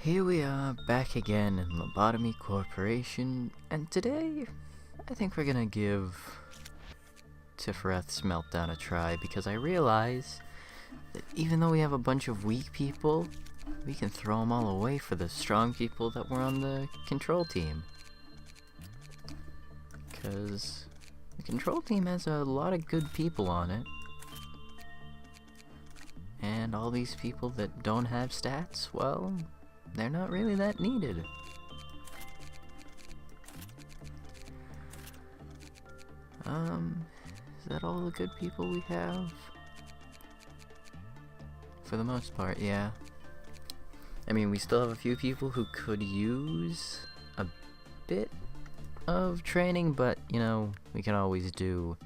Here we are, back again in Lobotomy Corporation, and today, I think we're gonna give Tiphereth's Meltdown a try, because I realize that even though we have a bunch of weak people, we can throw them all away for the strong people that were on the control team. Because the control team has a lot of good people on it, and all these people that don't have stats, well, they're not really that needed. Is that all the good people we have? For the most part, yeah. I mean, we still have a few people who could use a bit of training, but, you know, we can always do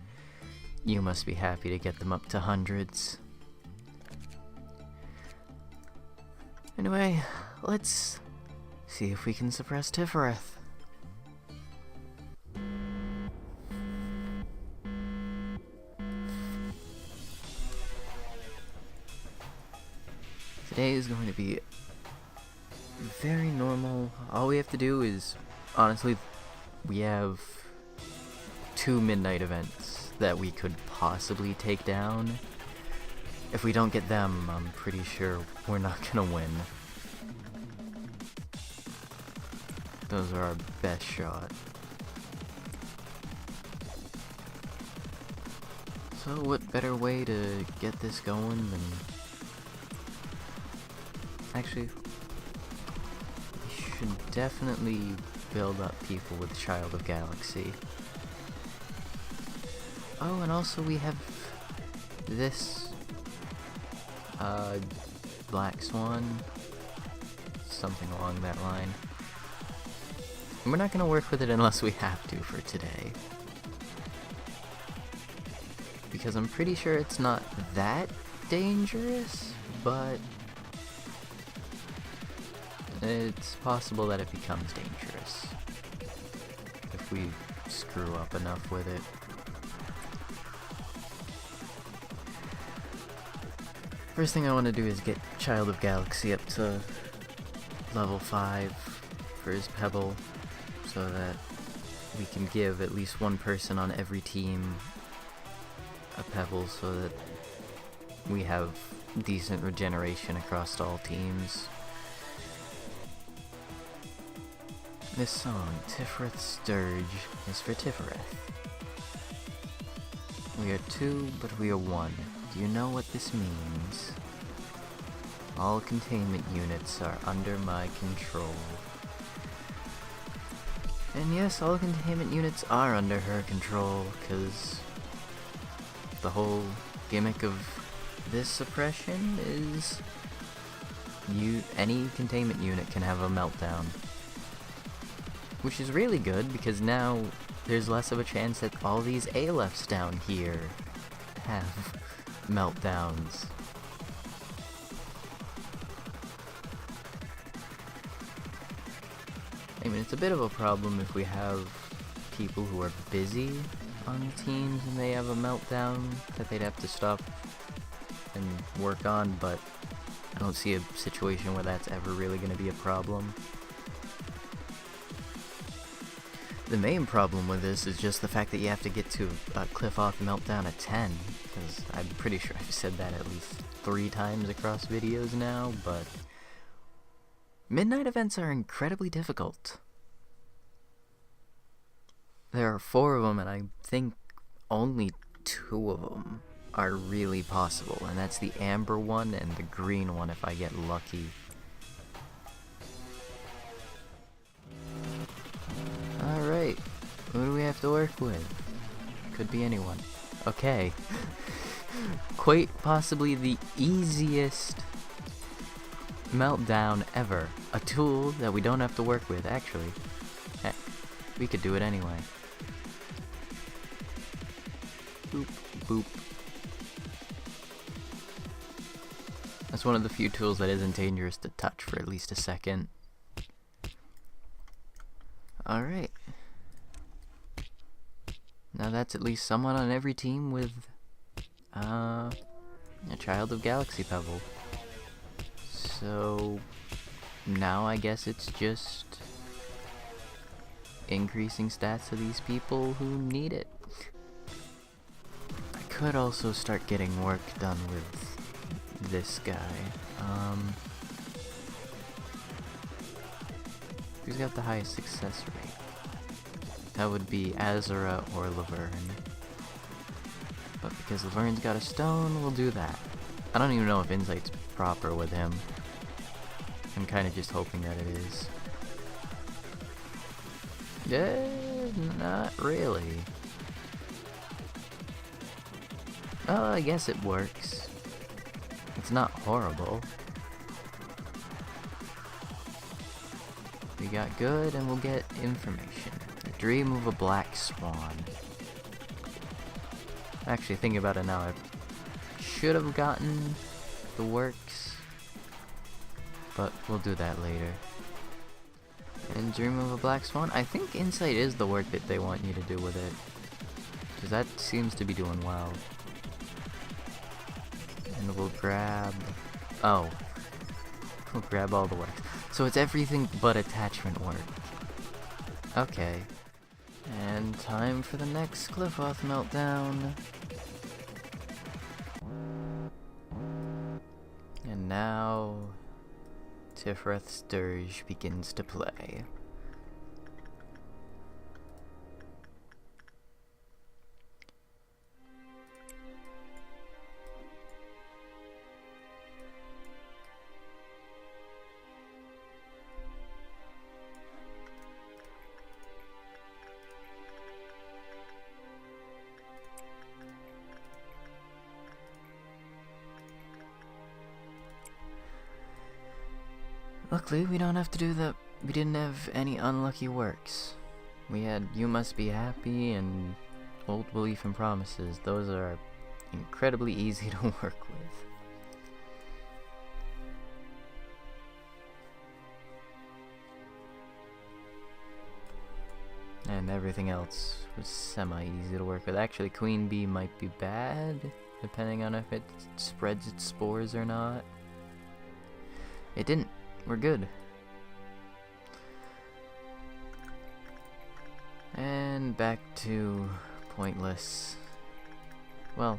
You Must Be Happy to get them up to hundreds. Anyway, let's see if we can suppress Tiphereth. Today is going to be very normal. All we have to do is, honestly, we have 2 midnight events that we could possibly take down. If we don't get them, I'm pretty sure we're not gonna win. Those are our best shot. So what better way to get this going than... Actually, we should definitely build up people with Child of Galaxy. Oh, and also we have this Black Swan, something along that line. And we're not gonna work with it unless we have to for today, because I'm pretty sure it's not that dangerous, but it's possible that it becomes dangerous if we screw up enough with it. First thing I want to do is get Child of Galaxy up to level 5 for his Pebble, so that we can give at least one person on every team a Pebble, so that we have decent regeneration across all teams. This song, Tiphereth's Dirge, is for Tiphereth. We are 2, but we are 1. Do you know what this means? All containment units are under my control. And yes, all containment units are under her control, because the whole gimmick of this suppression is any containment unit can have a meltdown. Which is really good, because now there's less of a chance that all these ALFs down here have meltdowns. I mean, it's a bit of a problem if we have people who are busy on teams and they have a meltdown that they'd have to stop and work on, but I don't see a situation where that's ever really going to be a problem. The main problem with this is just the fact that you have to get to a cliff-off meltdown at 10, because I'm pretty sure I've said that at least 3 times across videos now, but midnight events are incredibly difficult. There are 4 of them, and I think only 2 of them are really possible, and that's the amber one and the green one if I get lucky. Alright, who do we have to work with? Could be anyone. Okay. Quite possibly the easiest meltdown ever. A tool that we don't have to work with, actually. Heck, we could do it anyway. Boop, boop. That's one of the few tools that isn't dangerous to touch for at least a second. Alright. Now that's at least someone on every team with a Child of Galaxy Pebble. So now I guess it's just increasing stats to these people who need it. I could also start getting work done with this guy. Who's got the highest success rate? That would be Azura or Laverne. But because Laverne's got a stone, we'll do that. I don't even know if Insight's proper with him. I'm kind of just hoping that it is. Yeah, not really. Oh, I guess it works. It's not horrible. We got good, and we'll get information. The dream of a black swan. Actually, thinking about it now, I should have gotten the works, but we'll do that later. And dream of a black swan? I think Insight is the work that they want you to do with it, because that seems to be doing well. And we'll grab... oh. We'll grab all the works. So it's everything but attachment work. Okay. And time for the next Cliffoth meltdown. And now... Tiphereth's dirge begins to play. Luckily, we don't have to do the... we didn't have any unlucky works. We had You Must Be Happy and Old Belief and Promises. Those are incredibly easy to work with. And everything else was semi-easy to work with. Actually, Queen Bee might be bad, depending on if it spreads its spores or not. It didn't. We're good. And back to pointless. Well,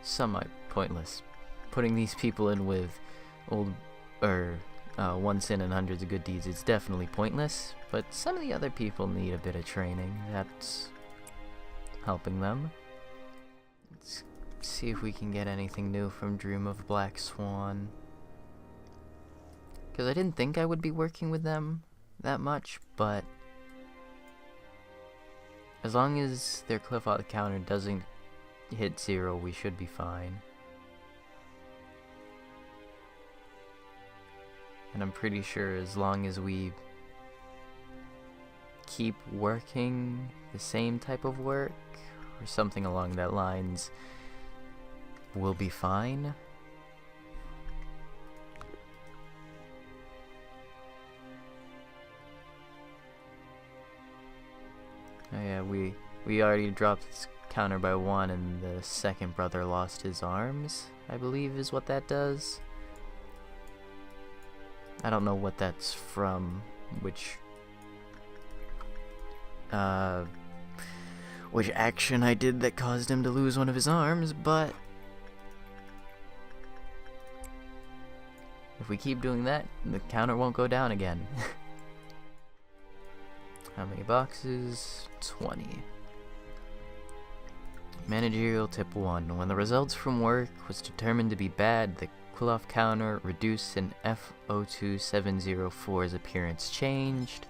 semi-pointless. Putting these people in with one sin and hundreds of good deeds is definitely pointless, but some of the other people need a bit of training. That's helping them. Let's see if we can get anything new from Dream of Black Swan. Because I didn't think I would be working with them that much, but as long as their Cliffoth counter doesn't hit 0, we should be fine. And I'm pretty sure as long as we keep working the same type of work, or something along that lines, we'll be fine. Oh yeah, we already dropped this counter by 1, and the second brother lost his arms, I believe is what that does. I don't know what that's from, which action I did that caused him to lose one of his arms, but if we keep doing that, the counter won't go down again. How many boxes? 20. Managerial tip 1. When the results from work was determined to be bad, the Cliffoth counter reduced and F02704's appearance changed.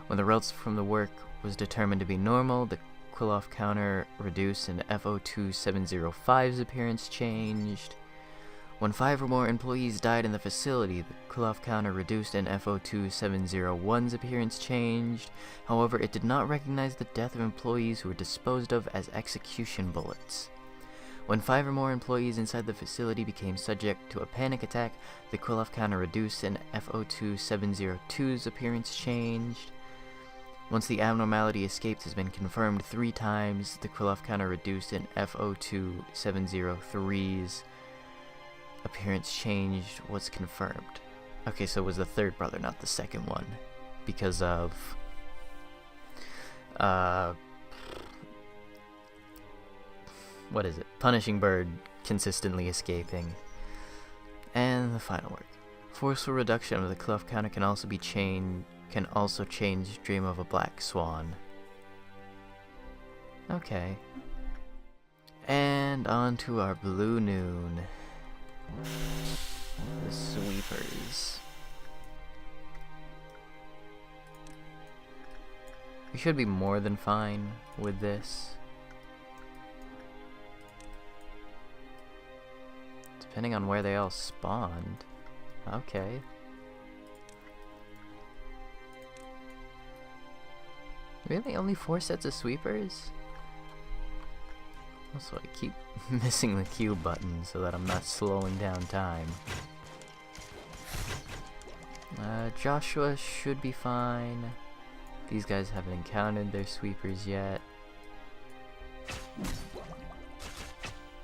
When the results from the work was determined to be normal, the Cliffoth counter reduced and F02705's appearance changed. When 5 or more employees died in the facility, the Cliffoth counter reduced and F02701's appearance changed. However, it did not recognize the death of employees who were disposed of as execution bullets. When 5 or more employees inside the facility became subject to a panic attack, the Cliffoth counter reduced and F02702's appearance changed. Once the abnormality escaped has been confirmed 3 times, the Cliffoth counter reduced and F02703's appearance changed was confirmed. Okay, so it was the third brother, not the second one. Because of... what is it? Punishing Bird consistently escaping. And the final work. Forceful reduction of the clef counter can also change Dream of a Black Swan. Okay. And on to our Blue Noon. The Sweepers. We should be more than fine with this. Depending on where they all spawned. Okay. Really? Only 4 sets of sweepers? Also, I keep missing the Q button so that I'm not slowing down time. Joshua should be fine. These guys haven't encountered their sweepers yet.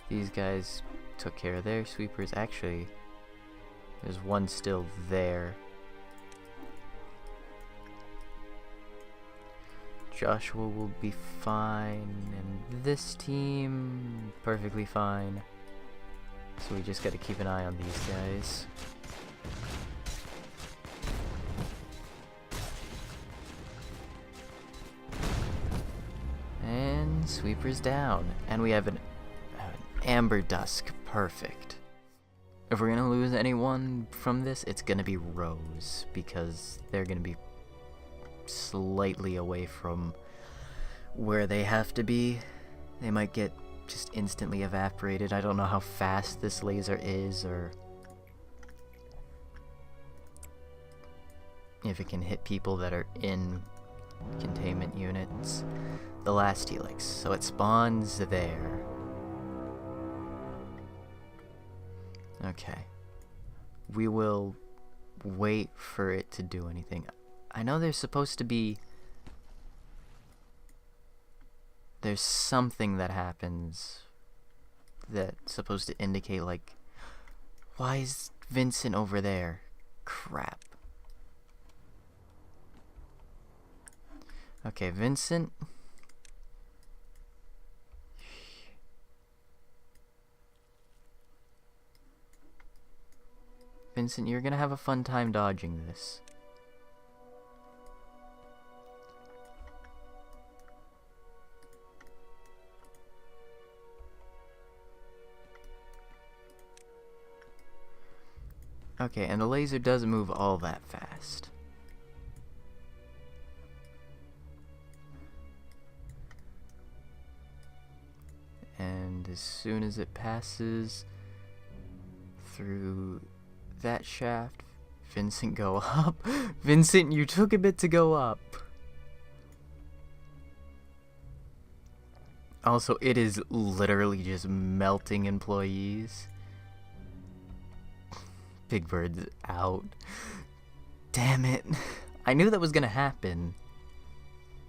These guys took care of their sweepers. Actually, there's one still there. Joshua will be fine, and this team perfectly fine. So we just gotta keep an eye on these guys. And sweepers down, and we have an Amber Dusk. Perfect. If we're gonna lose anyone from this, it's gonna be Rose, because they're gonna be slightly away from where they have to be. They might get just instantly evaporated. I don't know how fast this laser is, or if it can hit people that are in containment units. The last helix, so it spawns there. Okay. We will wait for it to do anything. I know there's supposed to be... there's something that happens that's supposed to indicate, like... why is Vincent over there? Crap. Okay, Vincent... Vincent, you're gonna have a fun time dodging this. Okay, and the laser doesn't move all that fast. And as soon as it passes through that shaft, Vincent, go up. Vincent, you took a bit to go up. Also, it is literally just melting employees. Big Bird's out. Damn it. I knew that was gonna happen,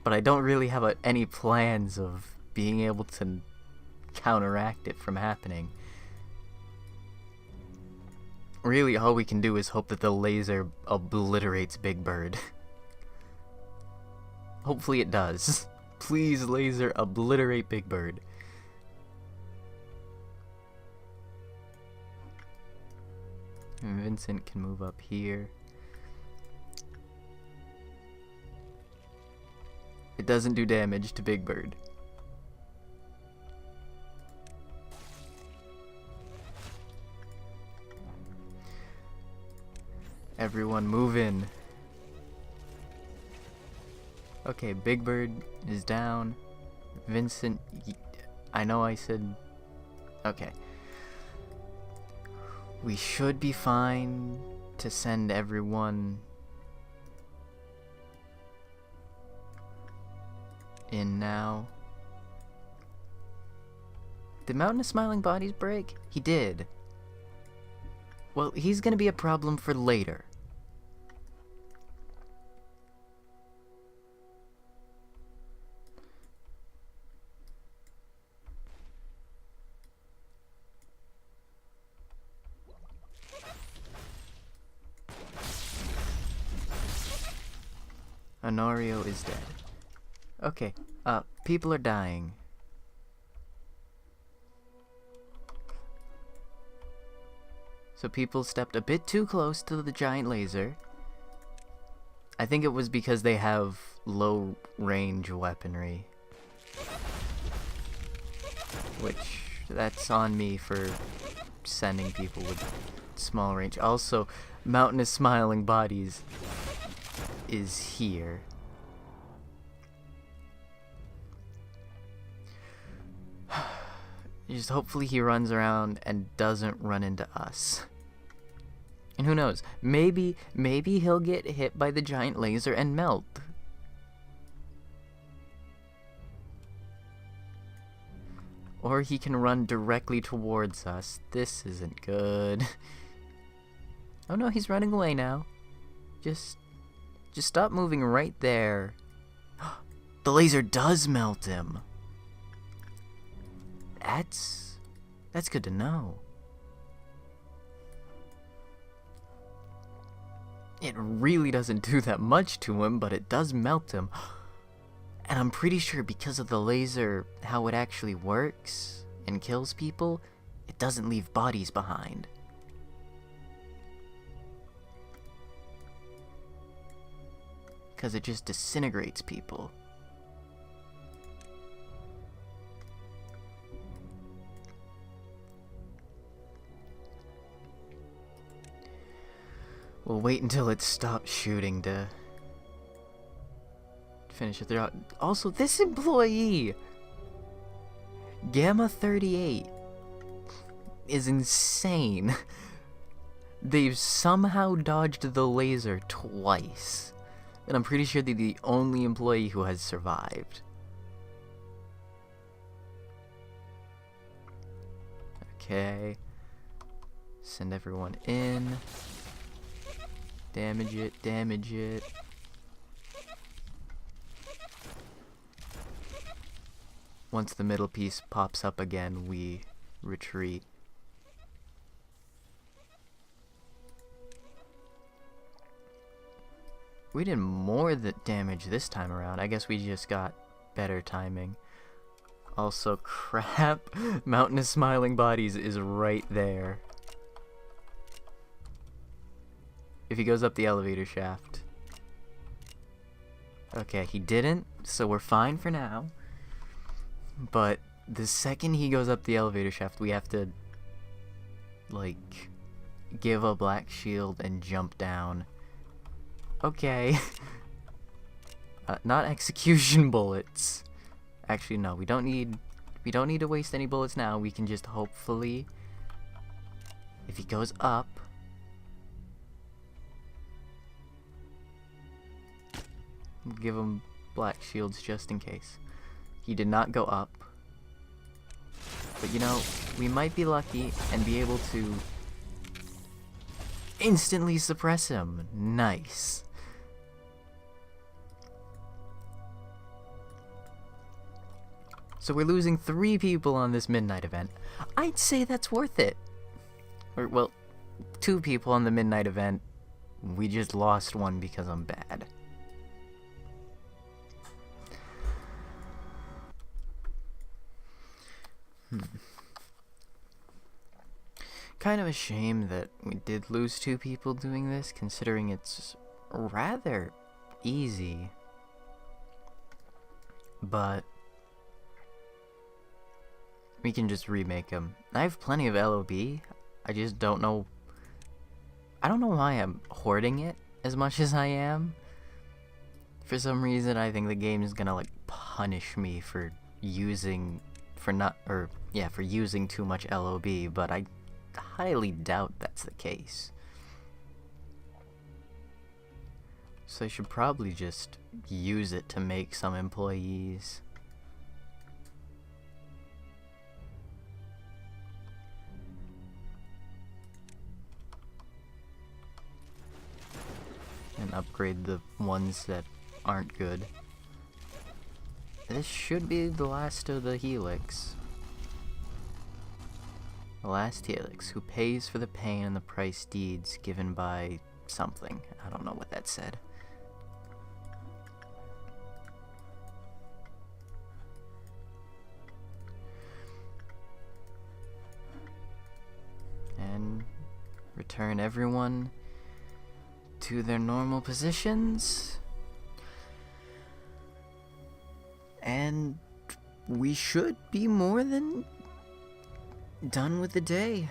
but I don't really have any plans of being able to counteract it from happening. Really, all we can do is hope that the laser obliterates Big Bird. Hopefully it does. Please, laser, obliterate Big Bird. And Vincent can move up here. It doesn't do damage to Big Bird. Everyone move in. Okay, Big Bird is down. Vincent, I know I said... okay. We should be fine to send everyone in now. Did Mountain of Smiling Bodies break? He did. Well, he's gonna be a problem for later. Honorio is dead. Okay, people are dying. So people stepped a bit too close to the giant laser. I think it was because they have low range weaponry. Which, that's on me for sending people with small range. Also, Mountainous Smiling Bodies is here. Just hopefully he runs around and doesn't run into us. And who knows, maybe he'll get hit by the giant laser and melt. Or he can run directly towards us. This isn't good. Oh no, he's running away now. Just stop moving right there. The laser does melt him. That's good to know. It really doesn't do that much to him, but it does melt him. And I'm pretty sure because of the laser, how it actually works and kills people, it doesn't leave bodies behind. Because it just disintegrates people. We'll wait until it stops shooting to finish it there. Also, this employee, Gamma 38, is insane. They've somehow dodged the laser twice. And I'm pretty sure they're the only employee who has survived. Okay. Send everyone in. Damage it, damage it. Once the middle piece pops up again, we retreat. We did more damage this time around. I guess we just got better timing. Also, crap. Mountainous Smiling Bodies is right there. If he goes up the elevator shaft. Okay, he didn't, so we're fine for now. But the second he goes up the elevator shaft, we have to, like, give a black shield and jump down. Okay. Not execution bullets. Actually, no, we don't need to waste any bullets now. We can just hopefully, if he goes up, give him black shields just in case. He did not go up. But you know, we might be lucky and be able to instantly suppress him. Nice. So we're losing 3 people on this midnight event. I'd say that's worth it. Or, well, 2 people on the midnight event. We just lost one because I'm bad. Kind of a shame that we did lose 2 people doing this, considering it's rather easy. But we can just remake them. I have plenty of LOB. I just don't know. I don't know why I'm hoarding it as much as I am. For some reason, I think the game is gonna like punish me for using too much LOB, but I highly doubt that's the case. So I should probably just use it to make some employees. And upgrade the ones that aren't good. This should be the last of the Helix. The last Helix, who pays for the pain and the price deeds given by something. I don't know what that said. and return everyone to their normal positions. And we should be more than done with the day.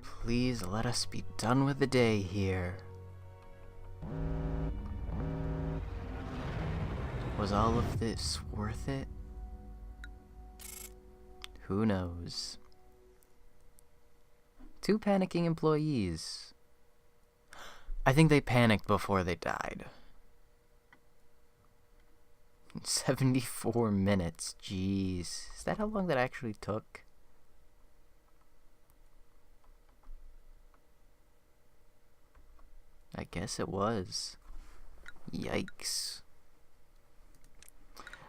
Please let us be done with the day here. Was all of this worth it? Who knows? 2 panicking employees. I think they panicked before they died. 74 minutes, jeez. Is that how long that actually took? I guess it was. Yikes.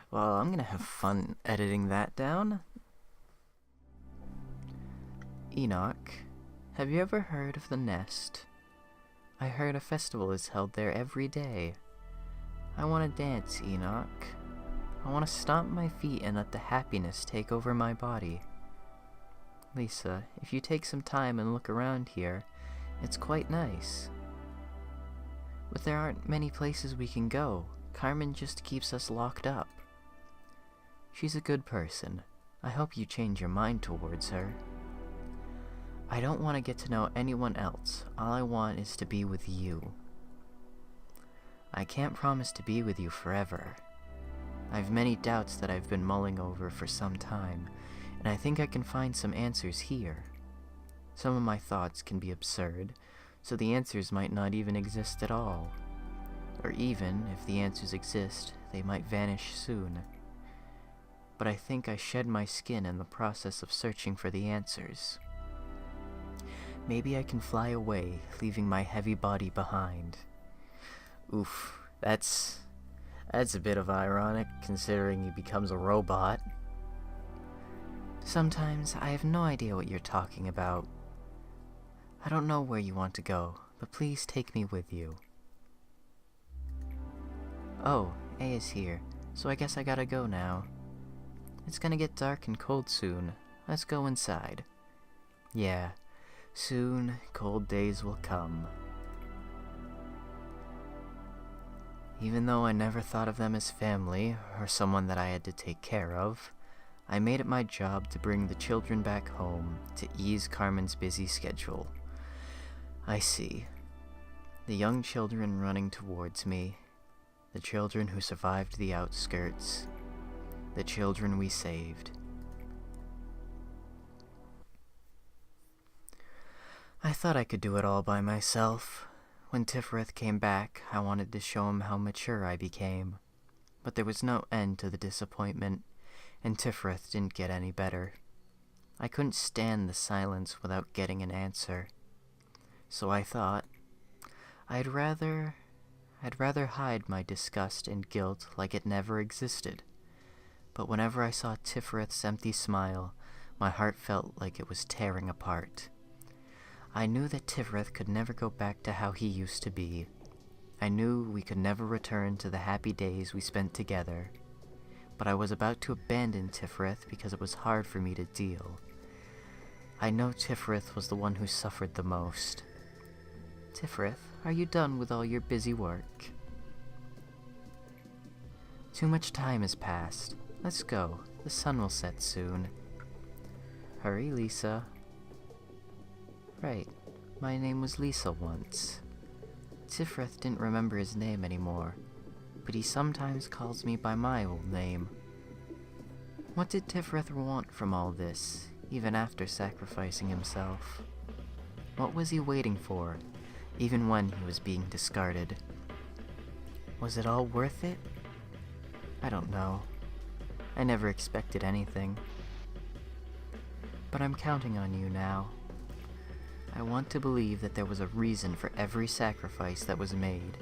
Well, I'm gonna have fun editing that down. Enoch, have you ever heard of the Nest? I heard a festival is held there every day. I want to dance, Enoch. I want to stomp my feet and let the happiness take over my body. Lisa, if you take some time and look around here, it's quite nice. But there aren't many places we can go. Carmen just keeps us locked up. She's a good person. I hope you change your mind towards her. I don't want to get to know anyone else. All I want is to be with you. I can't promise to be with you forever. I've many doubts that I've been mulling over for some time, and I think I can find some answers here. Some of my thoughts can be absurd, so the answers might not even exist at all. Or even, if the answers exist, they might vanish soon. But I think I shed my skin in the process of searching for the answers. Maybe I can fly away, leaving my heavy body behind. Oof, that's a bit of ironic, considering he becomes a robot. Sometimes I have no idea what you're talking about. I don't know where you want to go, but please take me with you. Oh, A is here, so I guess I gotta go now. It's gonna get dark and cold soon. Let's go inside. Yeah, soon cold days will come. Even though I never thought of them as family, or someone that I had to take care of, I made it my job to bring the children back home to ease Carmen's busy schedule. I see. The young children running towards me, the children who survived the outskirts, the children we saved. I thought I could do it all by myself. When Tiphereth came back, I wanted to show him how mature I became. But there was no end to the disappointment, and Tiphereth didn't get any better. I couldn't stand the silence without getting an answer. So I thought, I'd rather hide my disgust and guilt like it never existed. But whenever I saw Tiphereth's empty smile, my heart felt like it was tearing apart. I knew that Tiphereth could never go back to how he used to be. I knew we could never return to the happy days we spent together. But I was about to abandon Tiphereth because it was hard for me to deal. I know Tiphereth was the one who suffered the most. Tiphereth, are you done with all your busy work? Too much time has passed. Let's go. The sun will set soon. Hurry, Lisa. Right. My name was Lisa once. Tiphereth didn't remember his name anymore, but he sometimes calls me by my old name. What did Tiphereth want from all this, even after sacrificing himself? What was he waiting for, even when he was being discarded? Was it all worth it? I don't know. I never expected anything. But I'm counting on you now. I want to believe that there was a reason for every sacrifice that was made,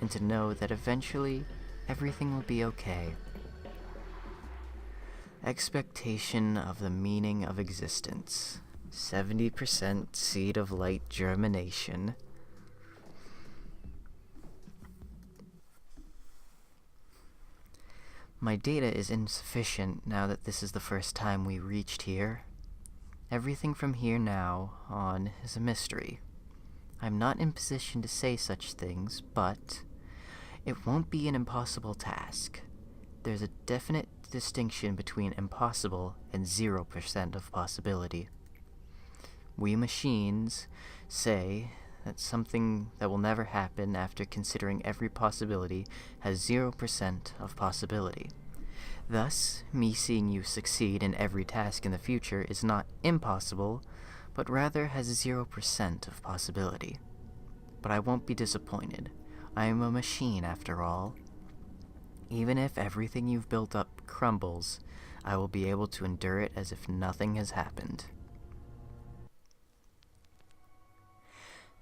and to know that eventually, everything will be okay. Expectation of the meaning of existence. 70% seed of light germination. My data is insufficient now that this is the first time we reached here. Everything from here now on is a mystery. I'm not in position to say such things, but it won't be an impossible task. There's a definite distinction between impossible and 0% of possibility. We machines say that something that will never happen after considering every possibility has 0% of possibility. Thus, me seeing you succeed in every task in the future is not impossible, but rather has 0% of possibility. But I won't be disappointed. I am a machine after all. Even if everything you've built up crumbles, I will be able to endure it as if nothing has happened.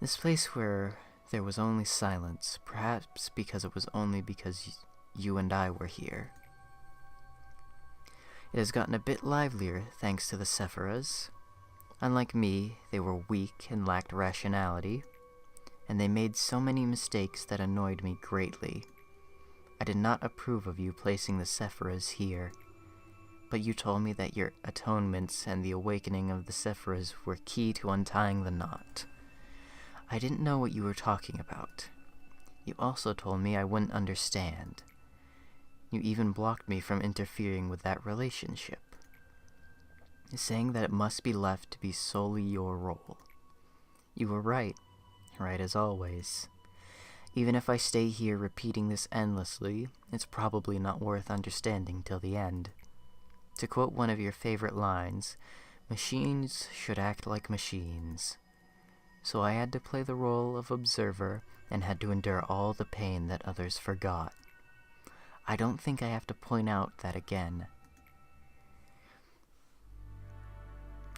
This place where there was only silence, perhaps because it was only because you and I were here. It has gotten a bit livelier thanks to the Sephiras. Unlike me, they were weak and lacked rationality, and they made so many mistakes that annoyed me greatly. I did not approve of you placing the Sephiras here, but you told me that your atonements and the awakening of the Sephiras were key to untying the knot. I didn't know what you were talking about. You also told me I wouldn't understand. You even blocked me from interfering with that relationship, saying that it must be left to be solely your role. You were right as always. Even if I stay here repeating this endlessly, it's probably not worth understanding till the end. To quote one of your favorite lines, machines should act like machines. So I had to play the role of observer and had to endure all the pain that others forgot. I don't think I have to point out that again.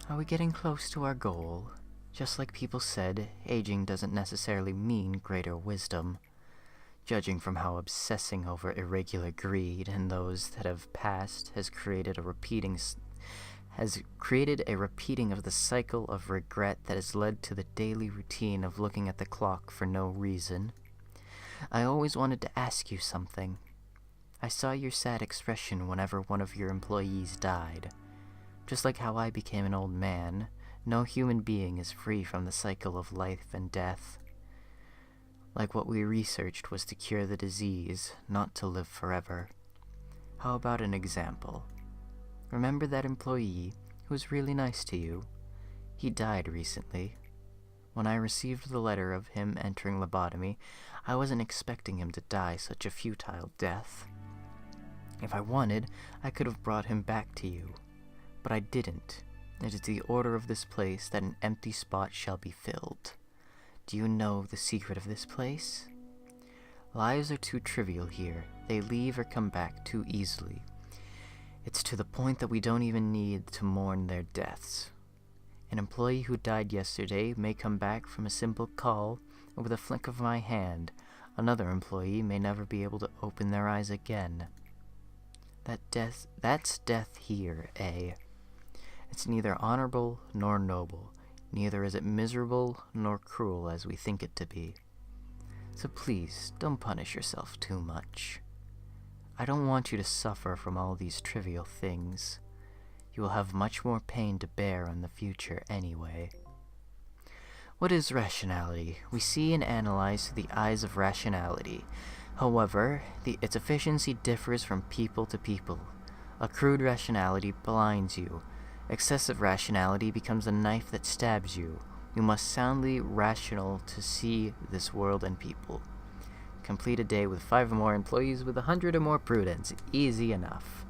Are we getting close to our goal? Just like people said, aging doesn't necessarily mean greater wisdom. Judging from how obsessing over irregular greed and those that have passed has created a repeating of the cycle of regret that has led to the daily routine of looking at the clock for no reason. I always wanted to ask you something. I saw your sad expression whenever one of your employees died. Just like how I became an old man, no human being is free from the cycle of life and death. Like what we researched was to cure the disease, not to live forever. How about an example? Remember that employee who was really nice to you? He died recently. When I received the letter of him entering lobotomy, I wasn't expecting him to die such a futile death. If I wanted, I could have brought him back to you. But I didn't. It is the order of this place that an empty spot shall be filled. Do you know the secret of this place? Lives are too trivial here. They leave or come back too easily. It's to the point that we don't even need to mourn their deaths. An employee who died yesterday may come back from a simple call, or with a flick of my hand. Another employee may never be able to open their eyes again. That's death here, eh? It's neither honorable nor noble. Neither is it miserable nor cruel as we think it to be. So please, don't punish yourself too much. I don't want you to suffer from all these trivial things. You will have much more pain to bear in the future anyway. What is rationality? We see and analyze through the eyes of rationality. However, its efficiency differs from people to people. A crude rationality blinds you. Excessive rationality becomes a knife that stabs you. You must soundly rational to see this world and people. Complete a day with 5 or more employees with 100 or more prudence. Easy enough.